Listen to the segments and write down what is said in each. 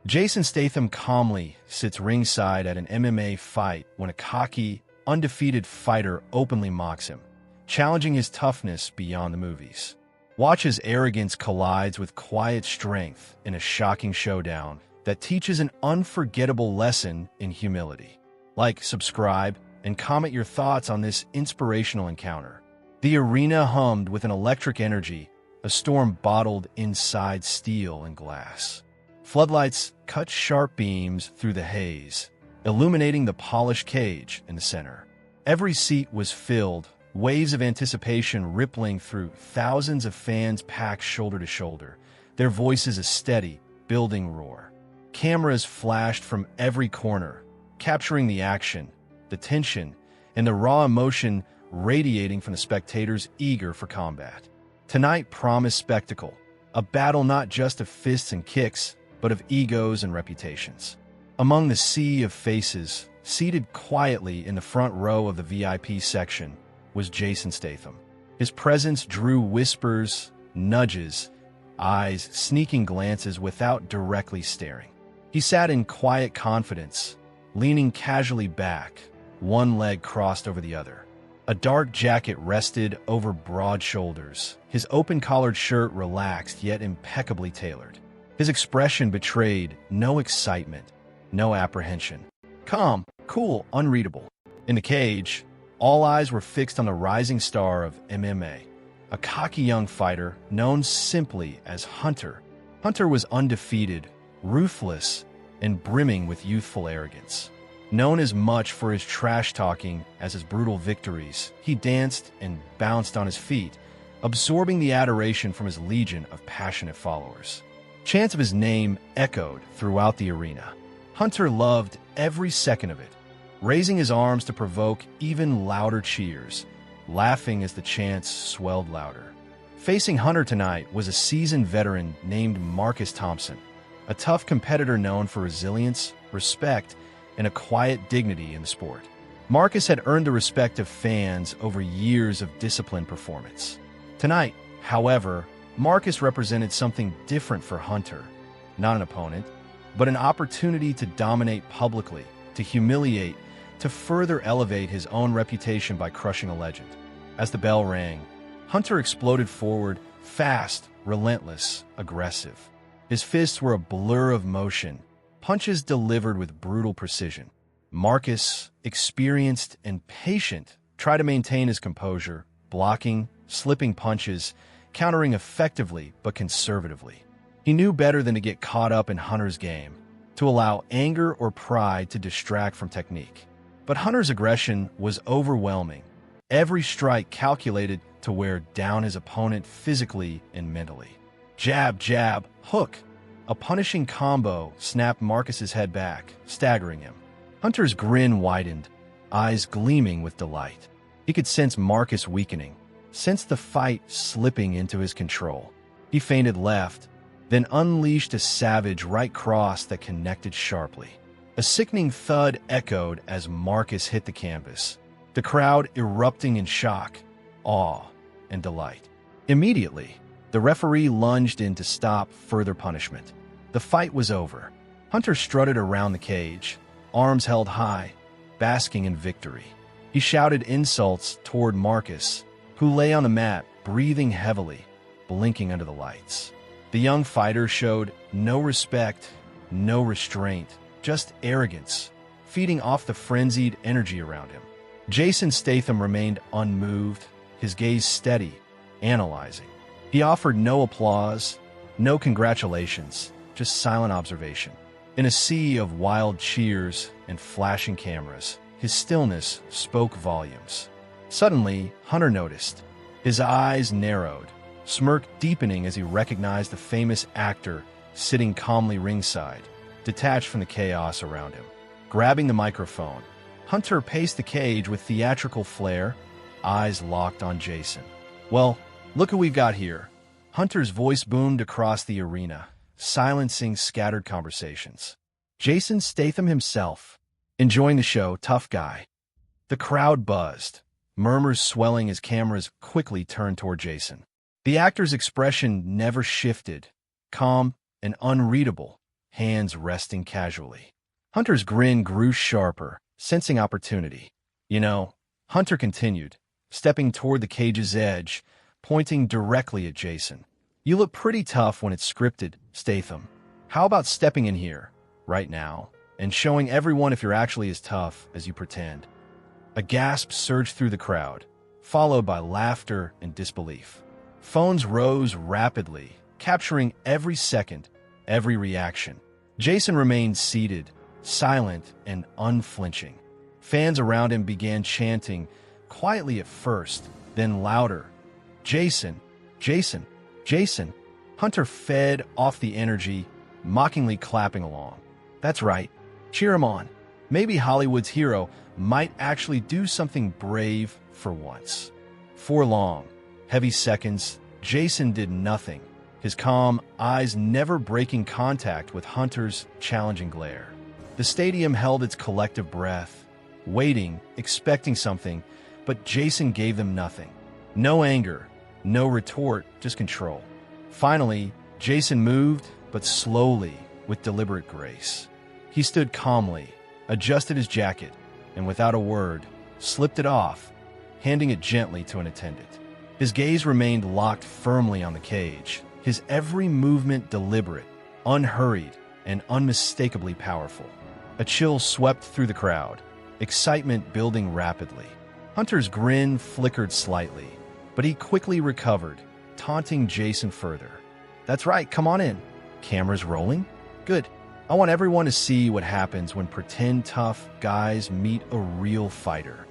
Jason Statham calmly sits ringside at an MMA fight when a cocky, undefeated fighter openly mocks him, challenging his toughness beyond the movies. Watch as arrogance collides with quiet strength in a shocking showdown that teaches an unforgettable lesson in humility. Like, subscribe, and comment your thoughts on this inspirational encounter. The arena hummed with an electric energy, a storm bottled inside steel and glass. Floodlights cut sharp beams through the haze, illuminating the polished cage in the center. Every seat was filled, waves of anticipation rippling through thousands of fans packed shoulder to shoulder, their voices a steady, building roar. Cameras flashed from every corner, capturing the action, the tension, and the raw emotion radiating from the spectators eager for combat. Tonight promised spectacle, a battle not just of fists and kicks, but of egos and reputations. Among the sea of faces, seated quietly in the front row of the VIP section, was Jason Statham. His presence drew whispers, nudges, eyes, sneaking glances without directly staring. He sat in quiet confidence, leaning casually back, one leg crossed over the other. A dark jacket rested over broad shoulders, his open-collared shirt relaxed yet impeccably tailored. His expression betrayed no excitement, no apprehension. Calm, cool, unreadable. In the cage, all eyes were fixed on the rising star of MMA, a cocky young fighter known simply as Hunter. Hunter was undefeated, ruthless, and brimming with youthful arrogance. Known as much for his trash-talking as his brutal victories, he danced and bounced on his feet, absorbing the adoration from his legion of passionate followers. Chants of his name echoed throughout the arena. Hunter loved every second of it, raising his arms to provoke even louder cheers, laughing as the chants swelled louder. Facing Hunter tonight was a seasoned veteran named Marcus Thompson, a tough competitor known for resilience, respect, and a quiet dignity in the sport. Marcus had earned the respect of fans over years of disciplined performance. Tonight, however, Marcus represented something different for Hunter, not an opponent, but an opportunity to dominate publicly, to humiliate, to further elevate his own reputation by crushing a legend. As the bell rang, Hunter exploded forward, fast, relentless, aggressive. His fists were a blur of motion, punches delivered with brutal precision. Marcus, experienced and patient, tried to maintain his composure, blocking, slipping punches, countering effectively but conservatively. He knew better than to get caught up in Hunter's game, to allow anger or pride to distract from technique. But Hunter's aggression was overwhelming, every strike calculated to wear down his opponent physically and mentally. Jab, jab, hook. A punishing combo snapped Marcus's head back, staggering him. Hunter's grin widened, eyes gleaming with delight. He could sense Marcus weakening, sensed the fight slipping into his control. He feinted left, then unleashed a savage right cross that connected sharply. A sickening thud echoed as Marcus hit the canvas, the crowd erupting in shock, awe, and delight. Immediately, the referee lunged in to stop further punishment. The fight was over. Hunter strutted around the cage, arms held high, basking in victory. He shouted insults toward Marcus, who lay on the mat, breathing heavily, blinking under the lights. The young fighter showed no respect, no restraint, just arrogance, feeding off the frenzied energy around him. Jason Statham remained unmoved, his gaze steady, analyzing. He offered no applause, no congratulations, just silent observation. In a sea of wild cheers and flashing cameras, his stillness spoke volumes. Suddenly, Hunter noticed. His eyes narrowed, smirk deepening as he recognized the famous actor sitting calmly ringside, detached from the chaos around him. Grabbing the microphone, Hunter paced the cage with theatrical flair, eyes locked on Jason. "Well, look who we've got here." Hunter's voice boomed across the arena, silencing scattered conversations. Jason Statham himself, enjoying the show, tough guy. The crowd buzzed, murmurs swelling as cameras quickly turned toward Jason. The actor's expression never shifted, calm and unreadable, hands resting casually. Hunter's grin grew sharper, sensing opportunity. You know, Hunter continued, stepping toward the cage's edge, pointing directly at Jason. You look pretty tough when it's scripted, Statham. How about stepping in here, right now, and showing everyone if you're actually as tough as you pretend? A gasp surged through the crowd, followed by laughter and disbelief. Phones rose rapidly, capturing every second, every reaction. Jason remained seated, silent and unflinching. Fans around him began chanting, quietly at first, then louder. Jason, Jason, Jason. Hunter fed off the energy, mockingly clapping along. That's right. Cheer him on. Maybe Hollywood's hero might actually do something brave for once. For long, heavy seconds, Jason did nothing, his calm eyes never breaking contact with Hunter's challenging glare. The stadium held its collective breath, waiting, expecting something, but Jason gave them nothing. No anger, no retort, just control. Finally, Jason moved, but slowly, with deliberate grace. He stood calmly, adjusted his jacket, and without a word, slipped it off, handing it gently to an attendant. His gaze remained locked firmly on the cage, his every movement deliberate, unhurried, and unmistakably powerful. A chill swept through the crowd, excitement building rapidly. Hunter's grin flickered slightly, but he quickly recovered, taunting Jason further. That's right, come on in. Cameras rolling? Good. I want everyone to see what happens when pretend tough guys meet a real fighter.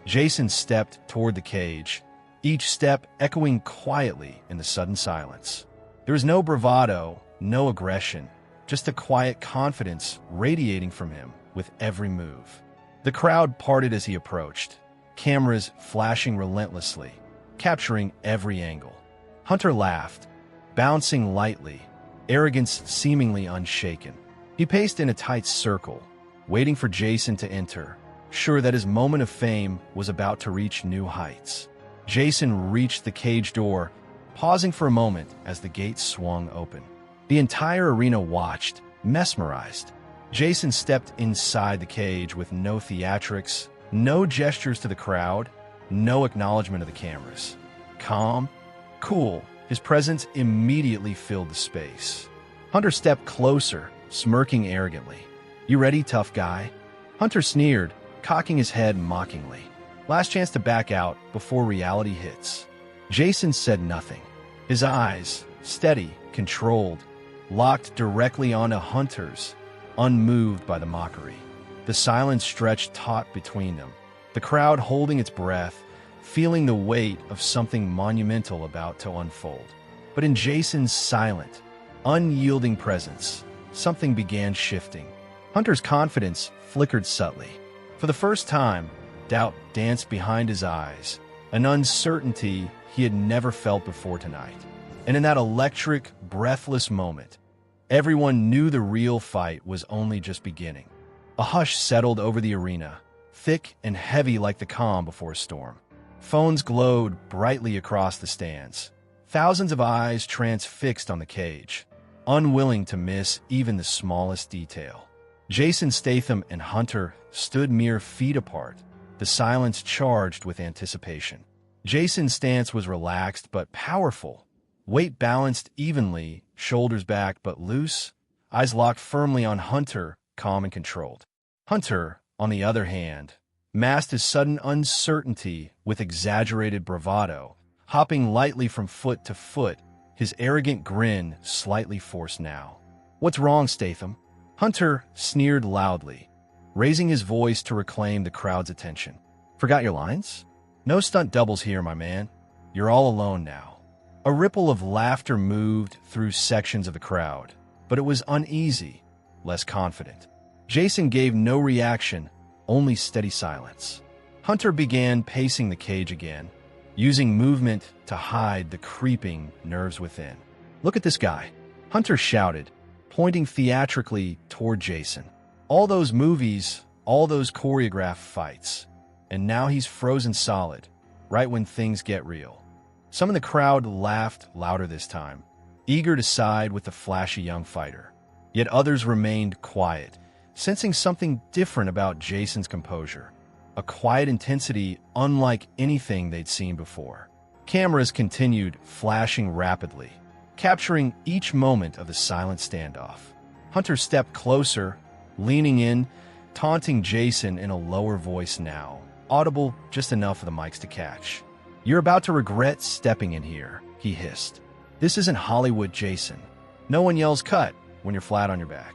Jason stepped toward the cage, each step echoing quietly in the sudden silence. There was no bravado, no aggression, just a quiet confidence radiating from him with every move. The crowd parted as he approached, cameras flashing relentlessly, capturing every angle. Hunter laughed, bouncing lightly, arrogance seemingly unshaken. He paced in a tight circle, waiting for Jason to enter, sure that his moment of fame was about to reach new heights. Jason reached the cage door, pausing for a moment as the gates swung open. The entire arena watched, mesmerized. Jason stepped inside the cage with no theatrics, no gestures to the crowd, no acknowledgement of the cameras. Calm, cool, his presence immediately filled the space. Hunter stepped closer, smirking arrogantly. You ready, tough guy? Hunter sneered, cocking his head mockingly. Last chance to back out before reality hits. Jason said nothing. His eyes, steady, controlled, locked directly onto Hunter's, unmoved by the mockery. The silence stretched taut between them, the crowd holding its breath, feeling the weight of something monumental about to unfold. But in Jason's silent, unyielding presence, something began shifting. Hunter's confidence flickered subtly. For the first time, doubt danced behind his eyes, an uncertainty he had never felt before tonight. And in that electric, breathless moment, everyone knew the real fight was only just beginning. A hush settled over the arena, thick and heavy like the calm before a storm. Phones glowed brightly across the stands, thousands of eyes transfixed on the cage, unwilling to miss even the smallest detail. Jason Statham and Hunter stood mere feet apart, the silence charged with anticipation. Jason's stance was relaxed but powerful, weight balanced evenly, shoulders back but loose, eyes locked firmly on Hunter, calm and controlled. Hunter, on the other hand, masked his sudden uncertainty with exaggerated bravado, hopping lightly from foot to foot, his arrogant grin slightly forced now. What's wrong, Statham? Hunter sneered loudly, raising his voice to reclaim the crowd's attention. Forgot your lines? No stunt doubles here, my man. You're all alone now. A ripple of laughter moved through sections of the crowd, but it was uneasy, less confident. Jason gave no reaction, only steady silence. Hunter began pacing the cage again, using movement to hide the creeping nerves within. Look at this guy, Hunter shouted, pointing theatrically toward Jason. All those movies, all those choreographed fights, and now he's frozen solid, right when things get real. Some in the crowd laughed louder this time, eager to side with the flashy young fighter. Yet others remained quiet, sensing something different about Jason's composure, a quiet intensity unlike anything they'd seen before. Cameras continued flashing rapidly, capturing each moment of the silent standoff. Hunter stepped closer, leaning in, taunting Jason in a lower voice now, audible just enough for the mics to catch. "You're about to regret stepping in here," he hissed. "This isn't Hollywood, Jason. No one yells cut when you're flat on your back."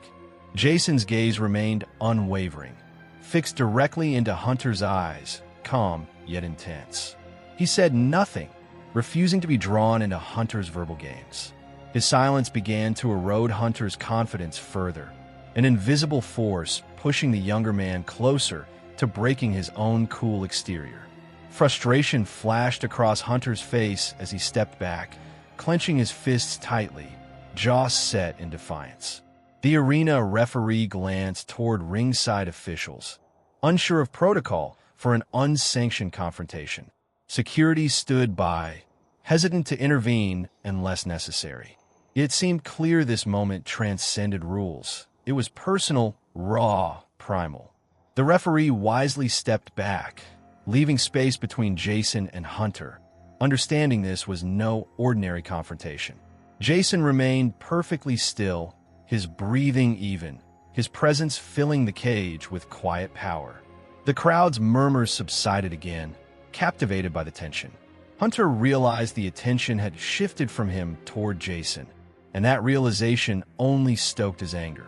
Jason's gaze remained unwavering, fixed directly into Hunter's eyes, calm yet intense. He said nothing, refusing to be drawn into Hunter's verbal games. His silence began to erode Hunter's confidence further, an invisible force pushing the younger man closer to breaking his own cool exterior. Frustration flashed across Hunter's face as he stepped back, clenching his fists tightly, jaw set in defiance. The arena referee glanced toward ringside officials, unsure of protocol for an unsanctioned confrontation. Security stood by, hesitant to intervene unless necessary. It seemed clear this moment transcended rules. It was personal, raw, primal. The referee wisely stepped back, leaving space between Jason and Hunter. Understanding this was no ordinary confrontation. Jason remained perfectly still, his breathing even, his presence filling the cage with quiet power. The crowd's murmurs subsided again, captivated by the tension. Hunter realized the attention had shifted from him toward Jason, and that realization only stoked his anger.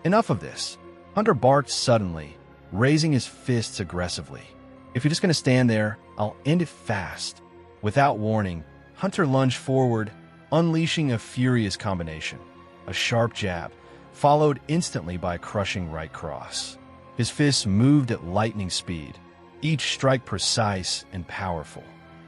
"Enough of this." Hunter barked suddenly, raising his fists aggressively. "If you're just going to stand there, I'll end it fast." Without warning, Hunter lunged forward, unleashing a furious combination. A sharp jab, followed instantly by a crushing right cross. His fists moved at lightning speed, each strike precise and powerful.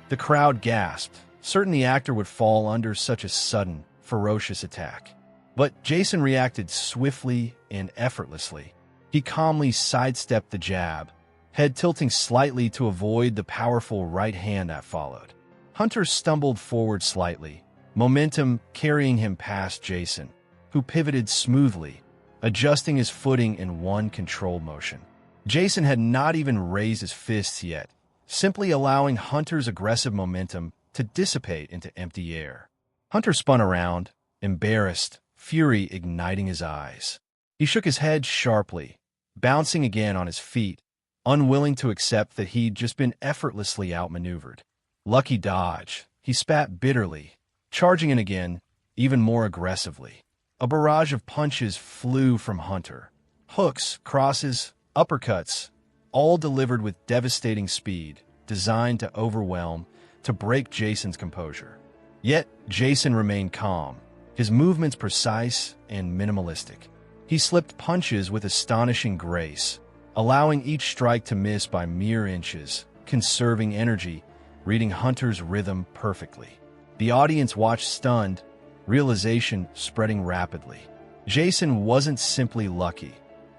The crowd gasped, certain the actor would fall under such a sudden, ferocious attack. But Jason reacted swiftly and effortlessly. He calmly sidestepped the jab, head tilting slightly to avoid the powerful right hand that followed. Hunter stumbled forward slightly, momentum carrying him past Jason, who pivoted smoothly, adjusting his footing in one controlled motion. Jason had not even raised his fists yet, simply allowing Hunter's aggressive momentum to dissipate into empty air. Hunter spun around, embarrassed, fury igniting his eyes. He shook his head sharply, bouncing again on his feet, unwilling to accept that he'd just been effortlessly outmaneuvered. Lucky dodge, he spat bitterly, charging in again, even more aggressively. A barrage of punches flew from Hunter. Hooks, crosses, uppercuts, all delivered with devastating speed, designed to overwhelm, to break Jason's composure. Yet, Jason remained calm, his movements precise and minimalistic. He slipped punches with astonishing grace, allowing each strike to miss by mere inches, conserving energy, reading Hunter's rhythm perfectly. The audience watched stunned, realization spreading rapidly. Jason wasn't simply lucky.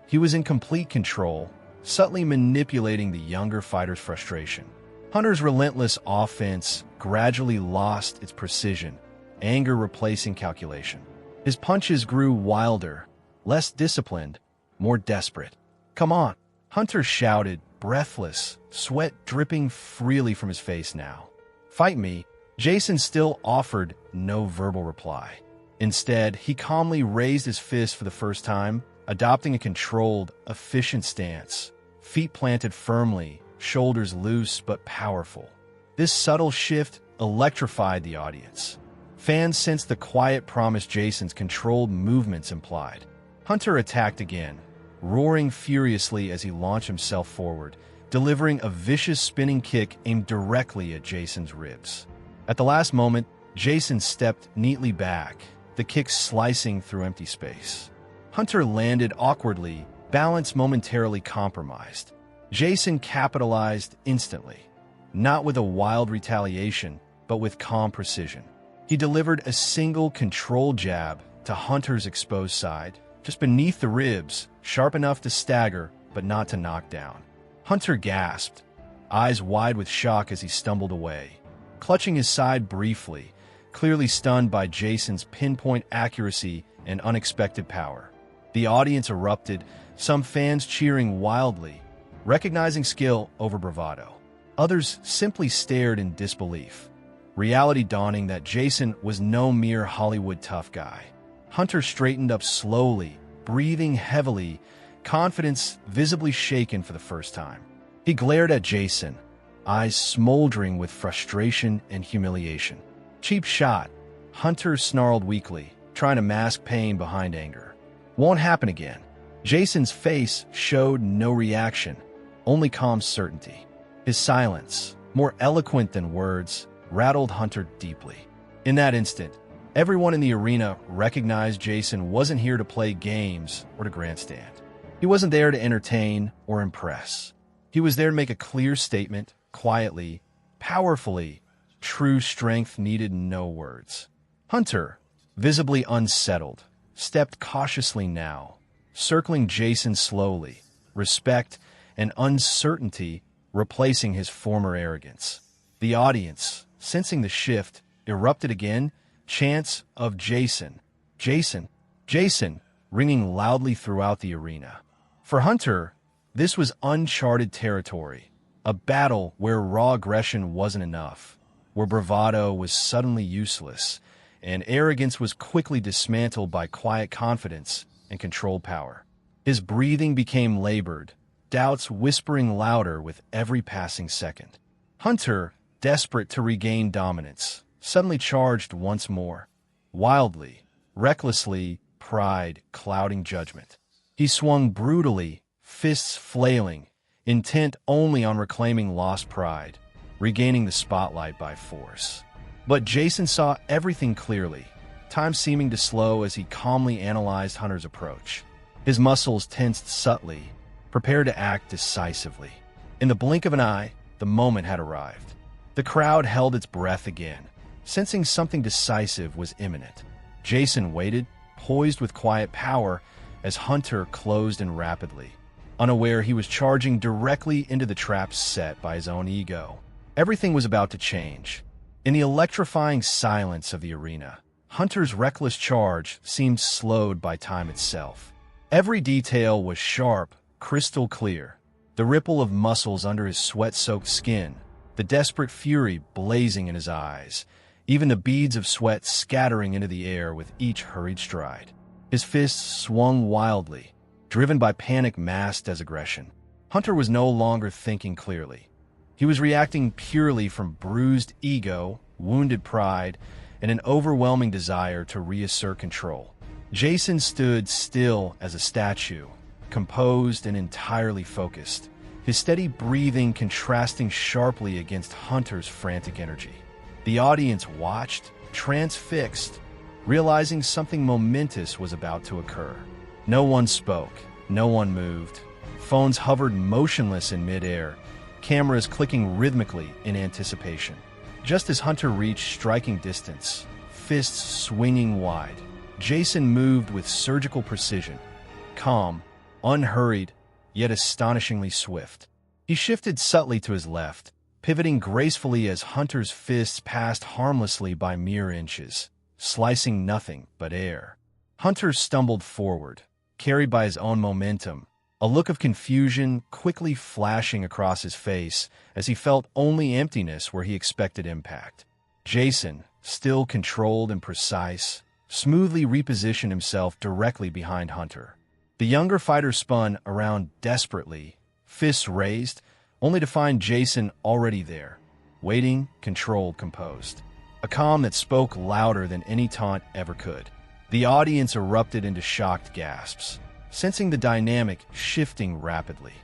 He was in complete control, subtly manipulating the younger fighter's frustration. Hunter's relentless offense gradually lost its precision, anger replacing calculation. His punches grew wilder, less disciplined, more desperate. "Come on," Hunter shouted, breathless, sweat dripping freely from his face now. "Fight me." Jason still offered no verbal reply. Instead, he calmly raised his fist for the first time, adopting a controlled, efficient stance, feet planted firmly, shoulders loose but powerful. This subtle shift electrified the audience. Fans sensed the quiet promise Jason's controlled movements implied. Hunter attacked again, roaring furiously as he launched himself forward, delivering a vicious spinning kick aimed directly at Jason's ribs. At the last moment, Jason stepped neatly back, the kick slicing through empty space. Hunter landed awkwardly, balance momentarily compromised. Jason capitalized instantly, not with a wild retaliation, but with calm precision. He delivered a single controlled jab to Hunter's exposed side, just beneath the ribs, sharp enough to stagger, but not to knock down. Hunter gasped, eyes wide with shock as he stumbled away, clutching his side briefly, clearly stunned by Jason's pinpoint accuracy and unexpected power. The audience erupted, some fans cheering wildly, recognizing skill over bravado. Others simply stared in disbelief, reality dawning that Jason was no mere Hollywood tough guy. Hunter straightened up slowly, breathing heavily, confidence visibly shaken for the first time. He glared at Jason, eyes smoldering with frustration and humiliation. "Cheap shot," Hunter snarled weakly, trying to mask pain behind anger. "Won't happen again." Jason's face showed no reaction, only calm certainty. His silence, more eloquent than words, rattled Hunter deeply. In that instant, everyone in the arena recognized Jason wasn't here to play games or to grandstand. He wasn't there to entertain or impress. He was there to make a clear statement, quietly, powerfully. True strength needed no words. Hunter, visibly unsettled, stepped cautiously now, circling Jason slowly, respect and uncertainty replacing his former arrogance. The audience, sensing the shift, erupted again, chants of "Jason, Jason, Jason," ringing loudly throughout the arena. For Hunter, this was uncharted territory, a battle where raw aggression wasn't enough, where bravado was suddenly useless, and arrogance was quickly dismantled by quiet confidence and controlled power. His breathing became labored, doubts whispering louder with every passing second. Hunter, desperate to regain dominance, suddenly charged once more, wildly, recklessly, pride clouding judgment. He swung brutally, fists flailing, intent only on reclaiming lost pride, regaining the spotlight by force. But Jason saw everything clearly, time seeming to slow as he calmly analyzed Hunter's approach. His muscles tensed subtly, prepared to act decisively. In the blink of an eye, the moment had arrived. The crowd held its breath again, sensing something decisive was imminent. Jason waited, poised with quiet power, as Hunter closed in rapidly, unaware he was charging directly into the trap set by his own ego. Everything was about to change. In the electrifying silence of the arena, Hunter's reckless charge seemed slowed by time itself. Every detail was sharp, crystal clear. The ripple of muscles under his sweat-soaked skin, the desperate fury blazing in his eyes, even the beads of sweat scattering into the air with each hurried stride. His fists swung wildly, driven by panic masked as aggression. Hunter was no longer thinking clearly. He was reacting purely from bruised ego, wounded pride, and an overwhelming desire to reassert control. Jason stood still as a statue, composed and entirely focused, his steady breathing contrasting sharply against Hunter's frantic energy. The audience watched, transfixed, realizing something momentous was about to occur. No one spoke, no one moved. Phones hovered motionless in midair, cameras clicking rhythmically in anticipation. Just as Hunter reached striking distance, fists swinging wide, Jason moved with surgical precision, calm, unhurried, yet astonishingly swift. He shifted subtly to his left, pivoting gracefully as Hunter's fists passed harmlessly by mere inches, slicing nothing but air. Hunter stumbled forward, carried by his own momentum, a look of confusion quickly flashing across his face as he felt only emptiness where he expected impact. Jason, still controlled and precise, smoothly repositioned himself directly behind Hunter. The younger fighter spun around desperately, fists raised, only to find Jason already there, waiting, controlled, composed. A calm that spoke louder than any taunt ever could. The audience erupted into shocked gasps, sensing the dynamic shifting rapidly.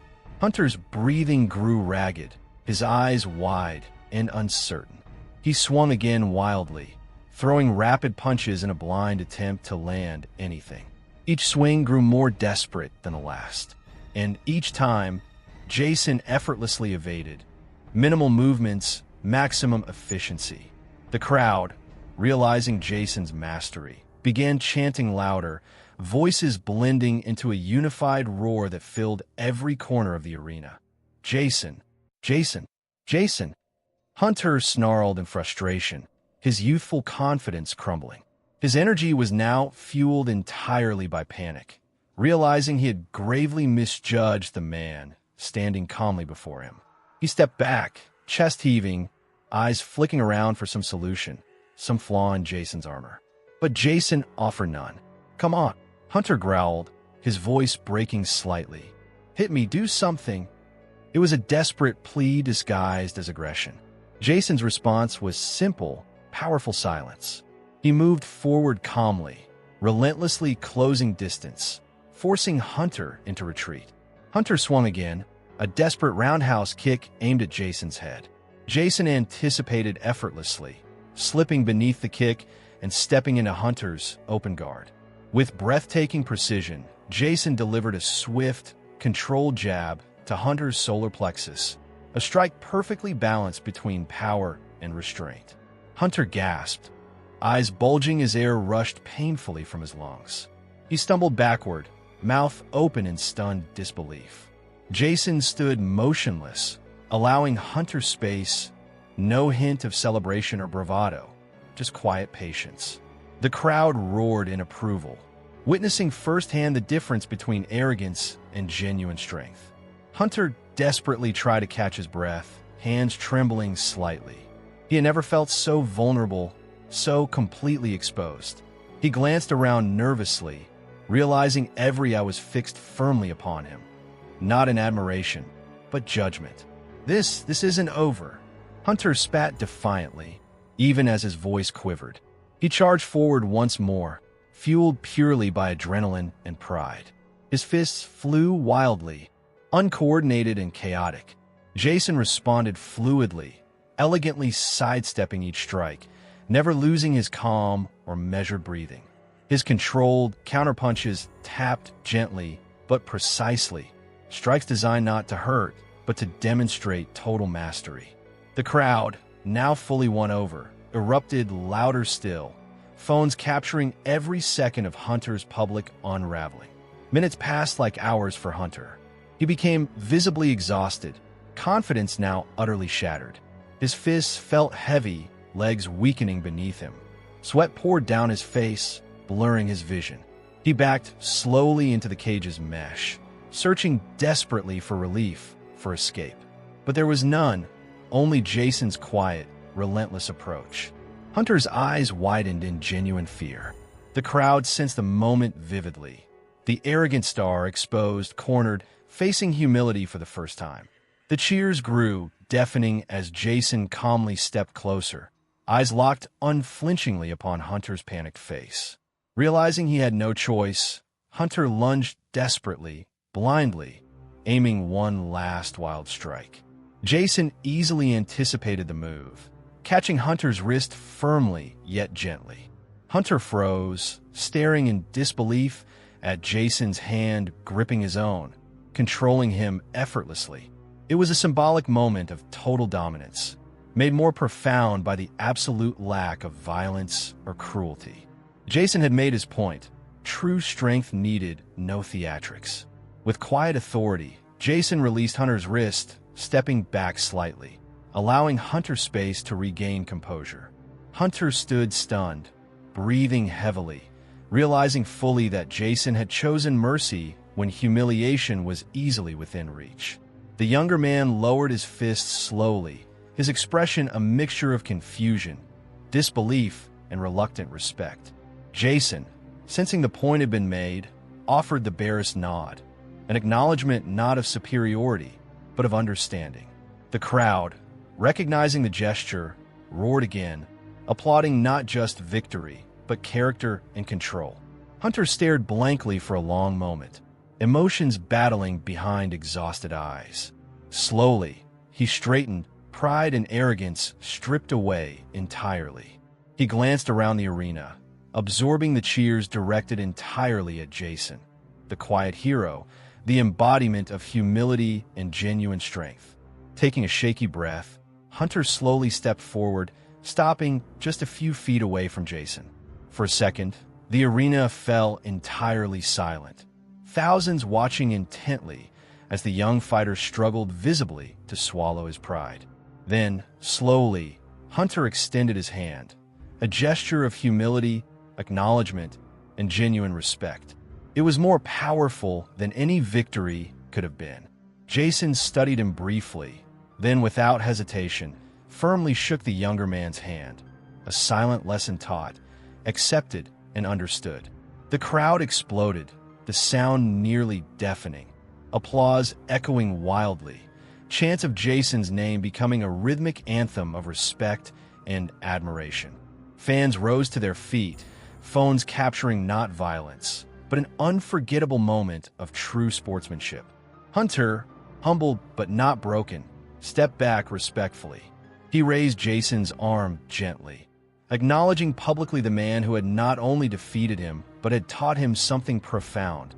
Hunter's breathing grew ragged, his eyes wide and uncertain. He swung again wildly, throwing rapid punches in a blind attempt to land anything. Each swing grew more desperate than the last, and each time, Jason effortlessly evaded. Minimal movements, maximum efficiency. The crowd, realizing Jason's mastery, began chanting louder, voices blending into a unified roar that filled every corner of the arena. "Jason! Jason! Jason!" Hunter snarled in frustration, his youthful confidence crumbling. His energy was now fueled entirely by panic. realizing he had gravely misjudged the man standing calmly before him. He stepped back, chest heaving, eyes flicking around for some solution, some flaw in Jason's armor. But Jason offered none. "Come on," Hunter growled, his voice breaking slightly. "Hit me, do something." It was a desperate plea disguised as aggression. Jason's response was simple, powerful silence. He moved forward calmly, relentlessly closing distance, forcing Hunter into retreat. Hunter swung again, a desperate roundhouse kick aimed at Jason's head. Jason anticipated effortlessly, slipping beneath the kick and stepping into Hunter's open guard. With breathtaking precision, Jason delivered a swift, controlled jab to Hunter's solar plexus, a strike perfectly balanced between power and restraint. Hunter gasped, eyes bulging as air rushed painfully from his lungs. He stumbled backward, mouth open in stunned disbelief. Jason stood motionless, allowing Hunter space, no hint of celebration or bravado, just quiet patience. The crowd roared in approval, witnessing firsthand the difference between arrogance and genuine strength. Hunter desperately tried to catch his breath, hands trembling slightly. He had never felt so vulnerable, so completely exposed. He glanced around nervously, realizing every eye was fixed firmly upon him. Not in admiration, but judgment. This isn't over. Hunter spat defiantly, even as his voice quivered. He charged forward once more, fueled purely by adrenaline and pride. His fists flew wildly, uncoordinated and chaotic. Jason responded fluidly, elegantly sidestepping each strike, never losing his calm or measured breathing. His controlled counterpunches tapped gently but precisely, strikes designed not to hurt, but to demonstrate total mastery. The crowd, now fully won over, erupted louder still, phones capturing every second of Hunter's public unraveling. Minutes passed like hours for Hunter. He became visibly exhausted, confidence now utterly shattered. His fists felt heavy, legs weakening beneath him. Sweat poured down his face, blurring his vision. He backed slowly into the cage's mesh, searching desperately for relief, for escape. But there was none, only Jason's quiet, relentless approach. Hunter's eyes widened in genuine fear. The crowd sensed the moment vividly. The arrogant star exposed, cornered, facing humility for the first time. The cheers grew, deafening as Jason calmly stepped closer, eyes locked unflinchingly upon Hunter's panicked face. Realizing he had no choice, Hunter lunged desperately, blindly, aiming one last wild strike. Jason easily anticipated the move, catching Hunter's wrist firmly yet gently. Hunter froze, staring in disbelief at Jason's hand gripping his own, controlling him effortlessly. It was a symbolic moment of total dominance, made more profound by the absolute lack of violence or cruelty. Jason had made his point. True strength needed no theatrics. With quiet authority, Jason released Hunter's wrist, stepping back slightly, allowing Hunter space to regain composure. Hunter stood stunned, breathing heavily, realizing fully that Jason had chosen mercy when humiliation was easily within reach. The younger man lowered his fists slowly, his expression a mixture of confusion, disbelief, and reluctant respect. Jason, sensing the point had been made, offered the barest nod, an acknowledgement not of superiority, but of understanding. The crowd, recognizing the gesture, roared again, applauding not just victory, but character and control. Hunter stared blankly for a long moment, emotions battling behind exhausted eyes. Slowly, he straightened, pride and arrogance stripped away entirely. He glanced around the arena, absorbing the cheers directed entirely at Jason, the quiet hero, the embodiment of humility and genuine strength. Taking a shaky breath, Hunter slowly stepped forward, stopping just a few feet away from Jason. For a second, the arena fell entirely silent, thousands watching intently as the young fighter struggled visibly to swallow his pride. Then, slowly, Hunter extended his hand, a gesture of humility, acknowledgement, and genuine respect. It was more powerful than any victory could have been. Jason studied him briefly, then without hesitation, firmly shook the younger man's hand. A silent lesson taught, accepted, and understood. The crowd exploded, the sound nearly deafening. Applause echoing wildly, chants of Jason's name becoming a rhythmic anthem of respect and admiration. Fans rose to their feet, phones capturing not violence, but an unforgettable moment of true sportsmanship. Hunter, humbled but not broken, stepped back respectfully. He raised Jason's arm gently, acknowledging publicly the man who had not only defeated him, but had taught him something profound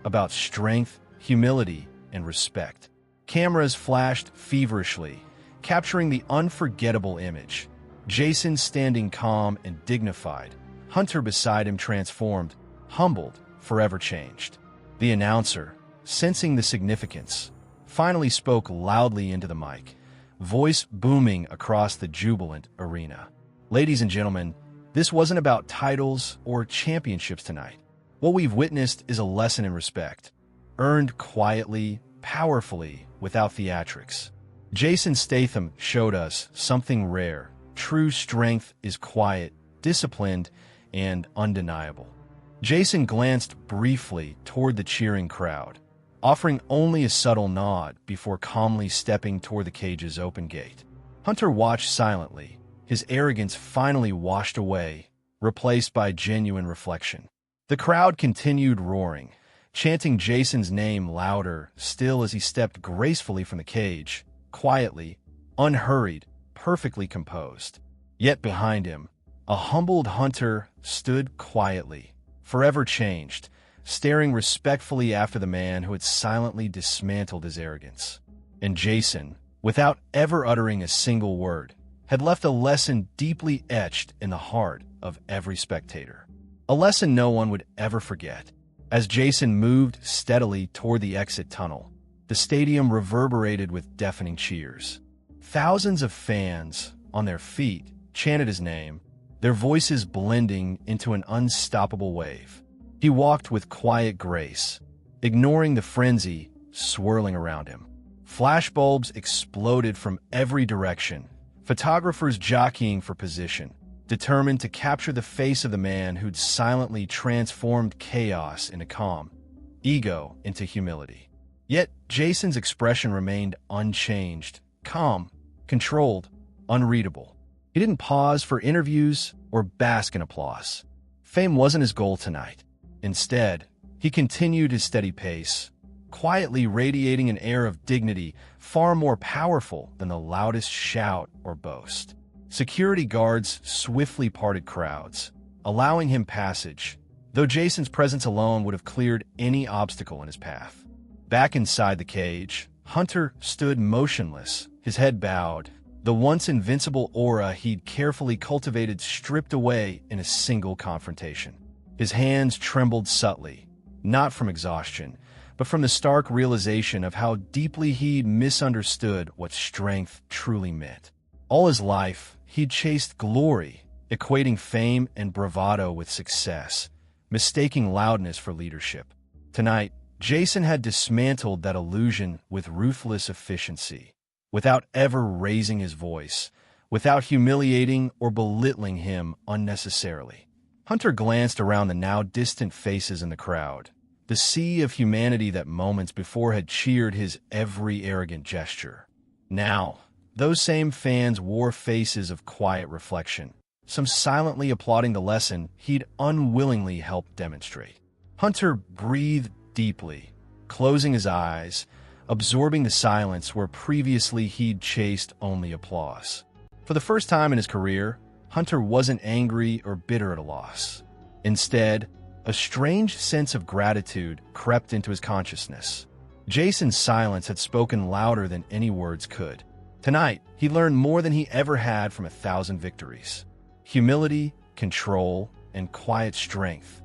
about strength, humility, and respect. Cameras flashed feverishly, capturing the unforgettable image. Jason standing calm and dignified, Hunter beside him transformed, humbled, forever changed. The announcer, sensing the significance, finally spoke loudly into the mic, voice booming across the jubilant arena. Ladies and gentlemen, this wasn't about titles or championships tonight. What we've witnessed is a lesson in respect, earned quietly, powerfully, without theatrics. Jason Statham showed us something rare. True strength is quiet, disciplined, and undeniable. Jason glanced briefly toward the cheering crowd, offering only a subtle nod before calmly stepping toward the cage's open gate. Hunter watched silently, his arrogance finally washed away, replaced by genuine reflection. The crowd continued roaring, chanting Jason's name louder still as he stepped gracefully from the cage, quietly, unhurried, perfectly composed. Yet behind him, a humbled Hunter stood quietly, forever changed, staring respectfully after the man who had silently dismantled his arrogance. And Jason, without ever uttering a single word, had left a lesson deeply etched in the heart of every spectator. A lesson no one would ever forget. As Jason moved steadily toward the exit tunnel, the stadium reverberated with deafening cheers. Thousands of fans, on their feet, chanted his name, their voices blending into an unstoppable wave. He walked with quiet grace, ignoring the frenzy swirling around him. Flashbulbs exploded from every direction, photographers jockeying for position, determined to capture the face of the man who'd silently transformed chaos into calm, ego into humility. Yet Jason's expression remained unchanged, calm, controlled, unreadable. He didn't pause for interviews or bask in applause. Fame wasn't his goal tonight. Instead, he continued his steady pace, quietly radiating an air of dignity far more powerful than the loudest shout or boast. Security guards swiftly parted crowds, allowing him passage, though Jason's presence alone would have cleared any obstacle in his path. Back inside the cage, Hunter stood motionless, his head bowed, the once invincible aura he'd carefully cultivated stripped away in a single confrontation. His hands trembled subtly, not from exhaustion, but from the stark realization of how deeply he'd misunderstood what strength truly meant. All his life, he'd chased glory, equating fame and bravado with success, mistaking loudness for leadership. Tonight, Jason had dismantled that illusion with ruthless efficiency, without ever raising his voice, without humiliating or belittling him unnecessarily. Hunter glanced around the now distant faces in the crowd, the sea of humanity that moments before had cheered his every arrogant gesture. Now, those same fans wore faces of quiet reflection, some silently applauding the lesson he'd unwillingly helped demonstrate. Hunter breathed deeply, closing his eyes, absorbing the silence where previously he'd chased only applause. For the first time in his career, Hunter wasn't angry or bitter at a loss. Instead, a strange sense of gratitude crept into his consciousness. Jason's silence had spoken louder than any words could. Tonight, he learned more than he ever had from 1,000 victories. Humility, control, and quiet strength.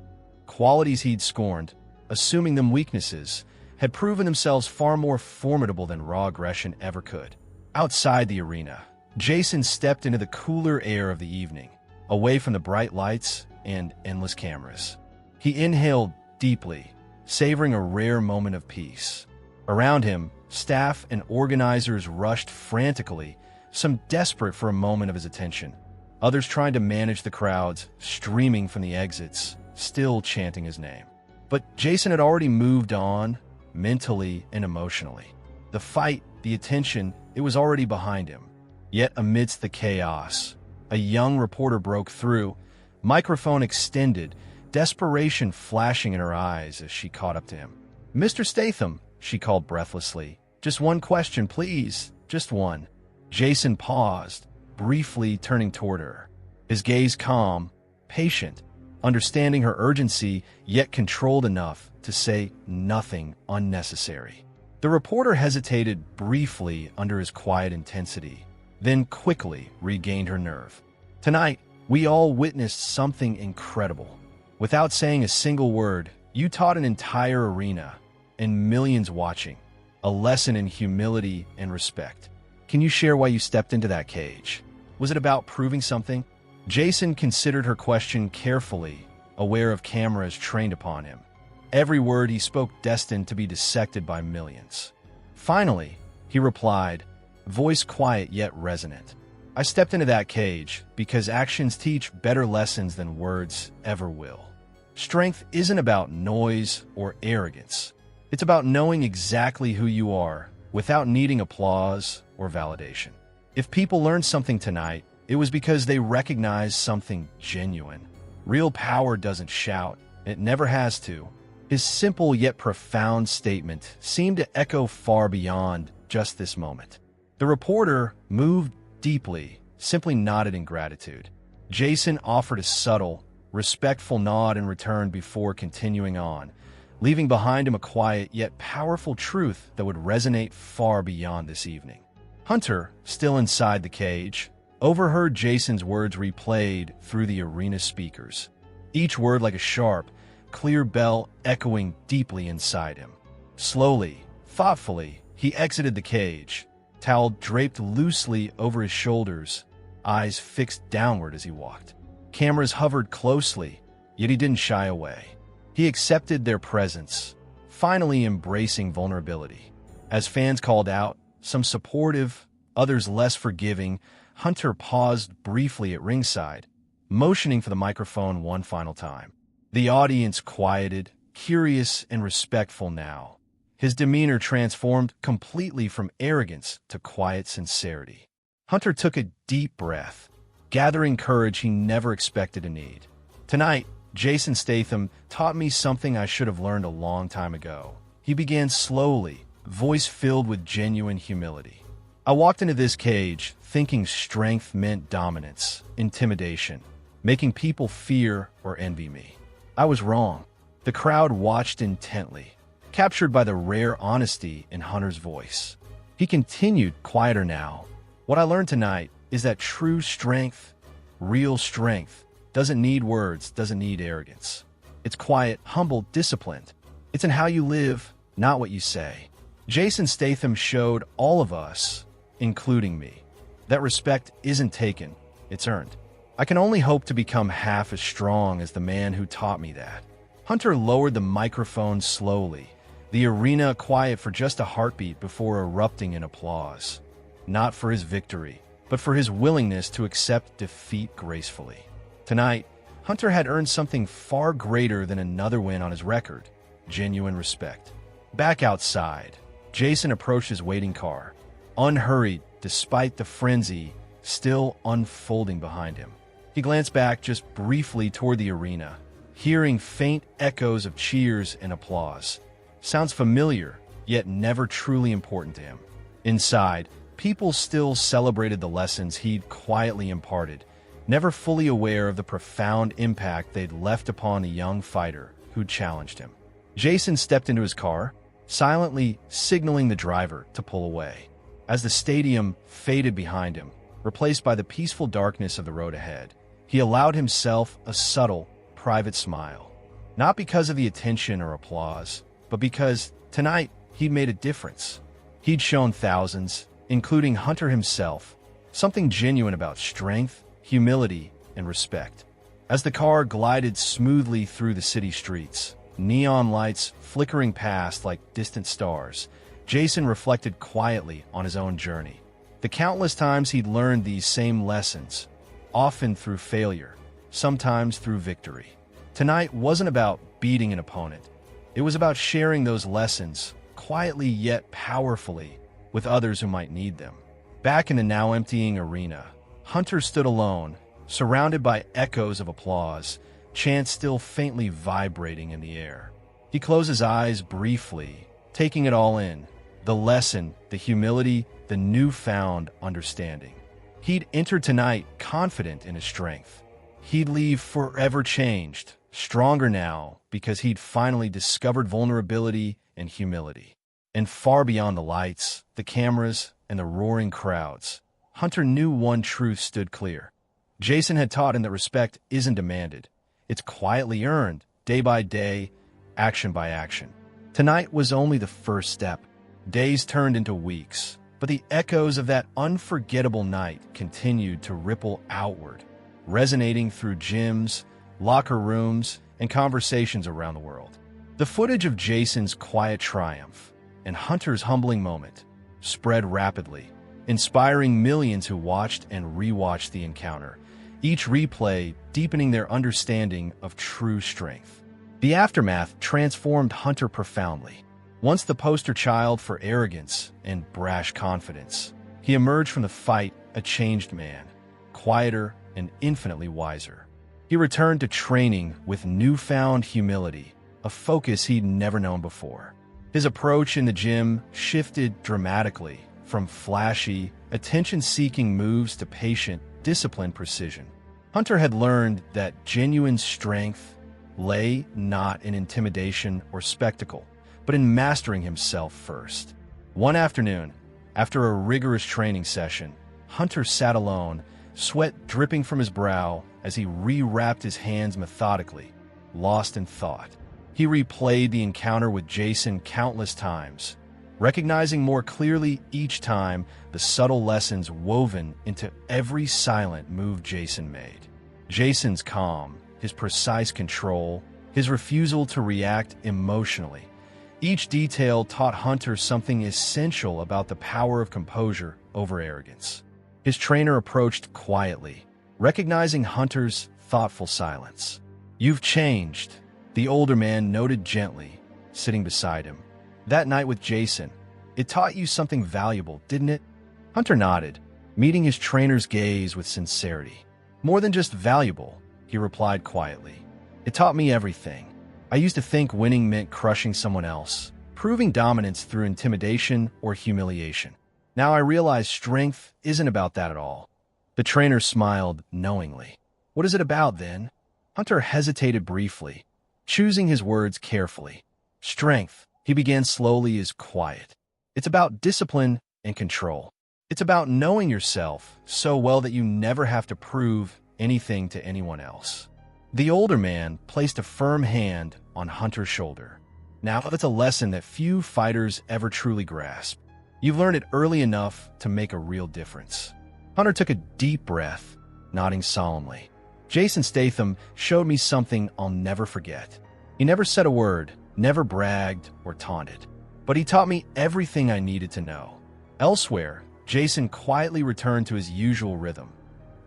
Qualities he'd scorned, assuming them weaknesses, had proven themselves far more formidable than raw aggression ever could. Outside the arena, Jason stepped into the cooler air of the evening, away from the bright lights and endless cameras. He inhaled deeply, savoring a rare moment of peace. Around him, staff and organizers rushed frantically, some desperate for a moment of his attention, others trying to manage the crowds streaming from the exits, still chanting his name. But Jason had already moved on, mentally and emotionally. The fight, the attention, it was already behind him. Yet amidst the chaos, a young reporter broke through, microphone extended, desperation flashing in her eyes as she caught up to him. "Mr. Statham," she called breathlessly. "Just one question, please. Just one." Jason paused, briefly turning toward her, his gaze calm, patient, understanding her urgency, yet controlled enough to say nothing unnecessary. The reporter hesitated briefly under his quiet intensity, then quickly regained her nerve. "Tonight, we all witnessed something incredible. Without saying a single word, you taught an entire arena and millions watching a lesson in humility and respect. Can you share why you stepped into that cage? Was it about proving something?" Jason considered her question carefully, aware of cameras trained upon him. Every word he spoke destined to be dissected by millions. Finally, he replied, voice quiet yet resonant. "I stepped into that cage because actions teach better lessons than words ever will. Strength isn't about noise or arrogance. It's about knowing exactly who you are without needing applause or validation. If people learned something tonight, it was because they recognized something genuine. Real power doesn't shout. It never has to." His simple yet profound statement seemed to echo far beyond just this moment. The reporter, moved deeply, simply nodded in gratitude. Jason offered a subtle, respectful nod in return before continuing on, leaving behind him a quiet yet powerful truth that would resonate far beyond this evening. Hunter, still inside the cage, overheard Jason's words replayed through the arena speakers, each word like a sharp, clear bell echoing deeply inside him. Slowly, thoughtfully, he exited the cage, towel draped loosely over his shoulders, eyes fixed downward as he walked. Cameras hovered closely, yet he didn't shy away. He accepted their presence, finally embracing vulnerability. As fans called out, some supportive, others less forgiving, Hunter paused briefly at ringside, motioning for the microphone one final time. The audience quieted, curious and respectful now. His demeanor transformed completely from arrogance to quiet sincerity. Hunter took a deep breath, gathering courage he never expected to need. "Tonight, Jason Statham taught me something I should have learned a long time ago." He began slowly, voice filled with genuine humility. "I walked into this cage thinking strength meant dominance, intimidation, making people fear or envy me. I was wrong." The crowd watched intently, captured by the rare honesty in Hunter's voice. He continued, quieter now. "What I learned tonight is that true strength, real strength, doesn't need words, doesn't need arrogance. It's quiet, humble, disciplined. It's in how you live, not what you say." Jason Statham showed all of us, including me, that respect isn't taken, it's earned. I can only hope to become half as strong as the man who taught me that. Hunter lowered the microphone slowly, the arena quiet for just a heartbeat before erupting in applause. Not for his victory, but for his willingness to accept defeat gracefully. Tonight, Hunter had earned something far greater than another win on his record: genuine respect. Back outside, Jason approached his waiting car, unhurried despite the frenzy still unfolding behind him. He glanced back just briefly toward the arena, hearing faint echoes of cheers and applause. Sounds familiar, yet never truly important to him. Inside, people still celebrated the lessons he'd quietly imparted, never fully aware of the profound impact they'd left upon the young fighter who'd challenged him. Jason stepped into his car, silently signaling the driver to pull away. As the stadium faded behind him, replaced by the peaceful darkness of the road ahead, he allowed himself a subtle, private smile. Not because of the attention or applause, but because, tonight, he'd made a difference. He'd shown thousands, including Hunter himself, something genuine about strength, humility, and respect. As the car glided smoothly through the city streets, neon lights flickering past like distant stars, Jason reflected quietly on his own journey. The countless times he'd learned these same lessons, often through failure, sometimes through victory. Tonight wasn't about beating an opponent. It was about sharing those lessons, quietly yet powerfully, with others who might need them. Back in the now-emptying arena, Hunter stood alone, surrounded by echoes of applause, chants still faintly vibrating in the air. He closed his eyes briefly, taking it all in, the lesson, the humility, the newfound understanding. He'd enter tonight confident in his strength. He'd leave forever changed, stronger now because he'd finally discovered vulnerability and humility. And far beyond the lights, the cameras, and the roaring crowds, Hunter knew one truth stood clear. Jason had taught him that respect isn't demanded. It's quietly earned, day by day, action by action. Tonight was only the first step. Days turned into weeks, but the echoes of that unforgettable night continued to ripple outward, resonating through gyms, locker rooms, and conversations around the world. The footage of Jason's quiet triumph and Hunter's humbling moment spread rapidly, inspiring millions who watched and rewatched the encounter, each replay deepening their understanding of true strength. The aftermath transformed Hunter profoundly. Once the poster child for arrogance and brash confidence, he emerged from the fight a changed man, quieter and infinitely wiser. He returned to training with newfound humility, a focus he'd never known before. His approach in the gym shifted dramatically from flashy, attention-seeking moves to patient, disciplined precision. Hunter had learned that genuine strength lay not in intimidation or spectacle, but in mastering himself first. One afternoon, after a rigorous training session, Hunter sat alone, sweat dripping from his brow as he rewrapped his hands methodically, lost in thought. He replayed the encounter with Jason countless times, recognizing more clearly each time the subtle lessons woven into every silent move Jason made. Jason's calm, his precise control, his refusal to react emotionally. Each detail taught Hunter something essential about the power of composure over arrogance. His trainer approached quietly, recognizing Hunter's thoughtful silence. "You've changed," the older man noted gently, sitting beside him. "That night with Jason, it taught you something valuable, didn't it?" Hunter nodded, meeting his trainer's gaze with sincerity. "More than just valuable," he replied quietly. "It taught me everything. I used to think winning meant crushing someone else, proving dominance through intimidation or humiliation. Now I realize strength isn't about that at all." The trainer smiled knowingly. "What is it about, then?" Hunter hesitated briefly, choosing his words carefully. "Strength," he began slowly, "is quiet. It's about discipline and control. It's about knowing yourself so well that you never have to prove anything to anyone else." The older man placed a firm hand on Hunter's shoulder. "Now that's a lesson that few fighters ever truly grasp. You've learned it early enough to make a real difference." Hunter took a deep breath, nodding solemnly. "Jason Statham showed me something I'll never forget. He never said a word, never bragged or taunted, but he taught me everything I needed to know." Elsewhere, Jason quietly returned to his usual rhythm,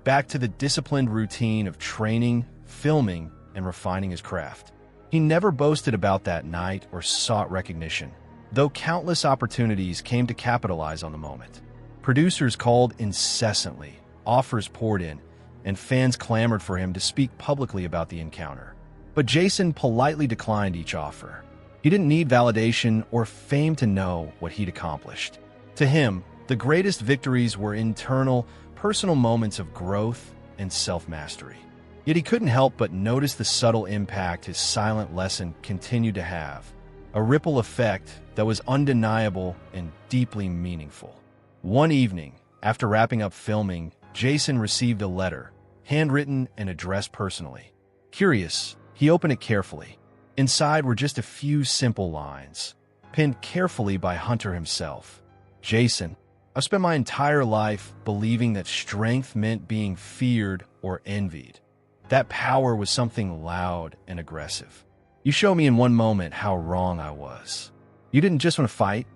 back to the disciplined routine of training, filming, and refining his craft. He never boasted about that night or sought recognition, though countless opportunities came to capitalize on the moment. Producers called incessantly, offers poured in, and fans clamored for him to speak publicly about the encounter. But Jason politely declined each offer. He didn't need validation or fame to know what he'd accomplished. To him, the greatest victories were internal, personal moments of growth and self-mastery. Yet he couldn't help but notice the subtle impact his silent lesson continued to have, a ripple effect that was undeniable and deeply meaningful. One evening, after wrapping up filming, Jason received a letter, handwritten and addressed personally. Curious, he opened it carefully. Inside were just a few simple lines, penned carefully by Hunter himself. "Jason, I've spent my entire life believing that strength meant being feared or envied. That power was something loud and aggressive. You showed me in one moment how wrong I was. You didn't just want to fight,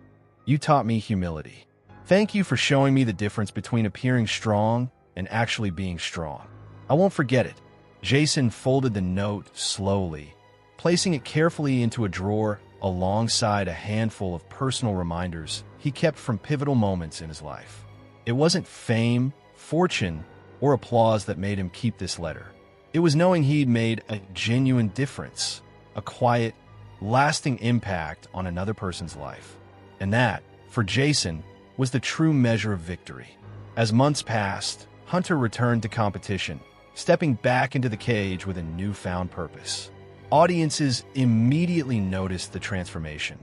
you taught me humility. Thank you for showing me the difference between appearing strong and actually being strong. I won't forget it." Jason folded the note slowly, placing it carefully into a drawer alongside a handful of personal reminders he kept from pivotal moments in his life. It wasn't fame, fortune, or applause that made him keep this letter. It was knowing he'd made a genuine difference, a quiet, lasting impact on another person's life. And that, for Jason, was the true measure of victory. As months passed, Hunter returned to competition, stepping back into the cage with a newfound purpose. Audiences immediately noticed the transformation.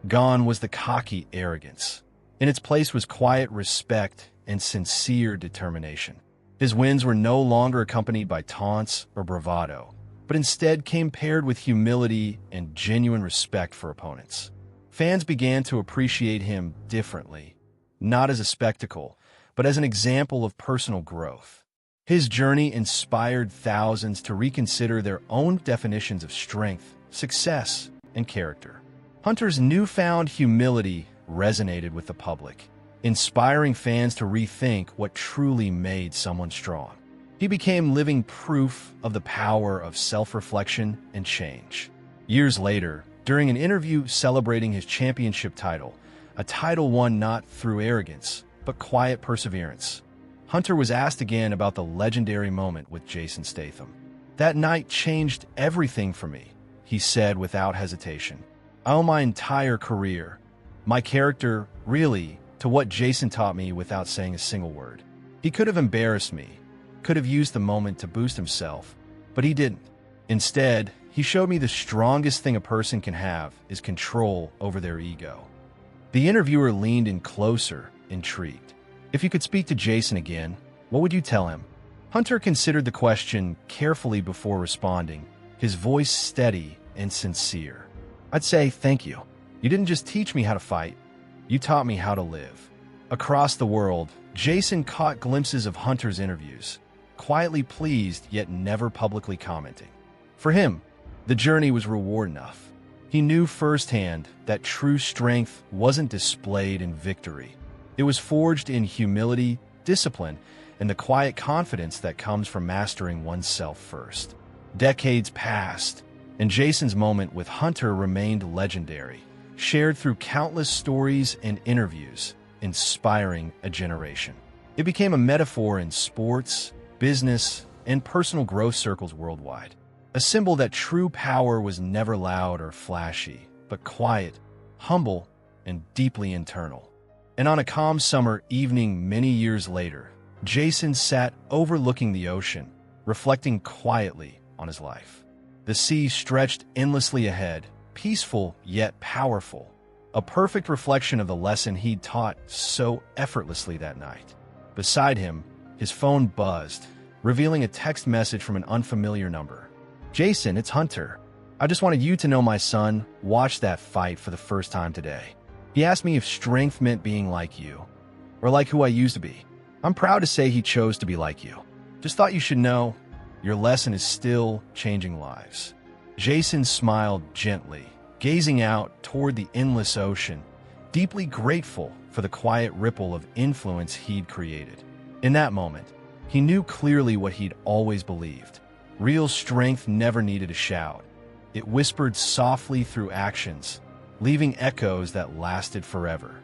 Gone was the cocky arrogance. In its place was quiet respect and sincere determination. His wins were no longer accompanied by taunts or bravado, but instead came paired with humility and genuine respect for opponents. Fans began to appreciate him differently, not as a spectacle, but as an example of personal growth. His journey inspired thousands to reconsider their own definitions of strength, success, and character. Hunter's newfound humility resonated with the public, inspiring fans to rethink what truly made someone strong. He became living proof of the power of self-reflection and change. Years later, during an interview celebrating his championship title, a title won not through arrogance, but quiet perseverance, Hunter was asked again about the legendary moment with Jason Statham. "That night changed everything for me," he said without hesitation. "I owe my entire career, my character, really, to what Jason taught me without saying a single word. He could have embarrassed me, could have used the moment to boost himself, but he didn't. Instead, he showed me the strongest thing a person can have is control over their ego." The interviewer leaned in closer, intrigued. "If you could speak to Jason again, what would you tell him?" Hunter considered the question carefully before responding, his voice steady and sincere. "I'd say thank you. You didn't just teach me how to fight, you taught me how to live." Across the world, Jason caught glimpses of Hunter's interviews, quietly pleased yet never publicly commenting. For him, the journey was reward enough. He knew firsthand that true strength wasn't displayed in victory. It was forged in humility, discipline, and the quiet confidence that comes from mastering oneself first. Decades passed, and Jason's moment with Hunter remained legendary, shared through countless stories and interviews, inspiring a generation. It became a metaphor in sports, business, and personal growth circles worldwide. A symbol that true power was never loud or flashy, but quiet, humble, and deeply internal. And on a calm summer evening many years later, Jason sat overlooking the ocean, reflecting quietly on his life. The sea stretched endlessly ahead, peaceful yet powerful, a perfect reflection of the lesson he'd taught so effortlessly that night. Beside him, his phone buzzed, revealing a text message from an unfamiliar number. "Jason, it's Hunter. I just wanted you to know my son watched that fight for the first time today. He asked me if strength meant being like you, or like who I used to be. I'm proud to say he chose to be like you. Just thought you should know, your lesson is still changing lives." Jason smiled gently, gazing out toward the endless ocean, deeply grateful for the quiet ripple of influence he'd created. In that moment, he knew clearly what he'd always believed. Real strength never needed a shout. It whispered softly through actions, leaving echoes that lasted forever.